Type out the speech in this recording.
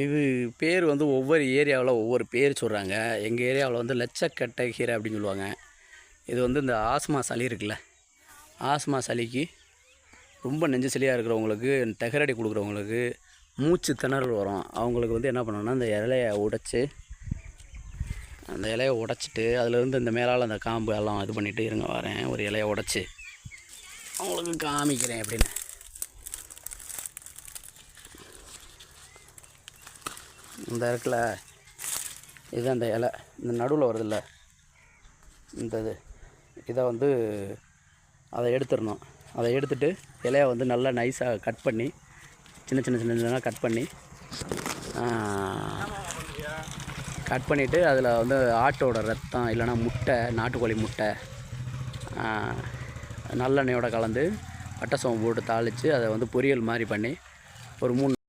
இது பேர் வந்து ஒவ்வொரு ஏரியாவில் ஒவ்வொரு பேர் சொல்கிறாங்க. எங்கள் ஏரியாவில் வந்து லட்சக்கட்டை கீரை அப்படின்னு சொல்லுவாங்க. இது வந்து இந்த ஆஸ்மா சளி இருக்குல்ல, ஆஸ்மா சளிக்கு ரொம்ப நெஞ்சு சளியாக இருக்கிறவங்களுக்கு, தெகரடி கொடுக்குறவங்களுக்கு, மூச்சு திணறல் வரும், அவங்களுக்கு வந்து என்ன பண்ணணும்னா இந்த இலையை உடைச்சிட்டு அதிலேருந்து இந்த மேலால் அந்த காம்பு எல்லாம் இது பண்ணிவிட்டு இருங்க வரேன். ஒரு இலையை உடைச்சி அவங்களுக்கு காமிக்கிறேன் அப்படின்னு. இந்த இடத்துல இது அந்த இலை இந்த நடுவில் வருதில்ல, இந்த இதை வந்து அதை எடுத்துடணும். அதை எடுத்துகிட்டு இலையை வந்து நல்லா நைஸாக கட் பண்ணி சின்ன சின்ன கட் பண்ணிவிட்டு அதில் வந்து ஆட்டோட ரத்தம் இல்லைனா முட்டை, நாட்டுக்கோழி முட்டை, நல்லெண்ணெயோடு கலந்து பட்டை சோம்பு போட்டு தாளித்து அதை வந்து பொரியல் மாதிரி பண்ணி ஒரு 3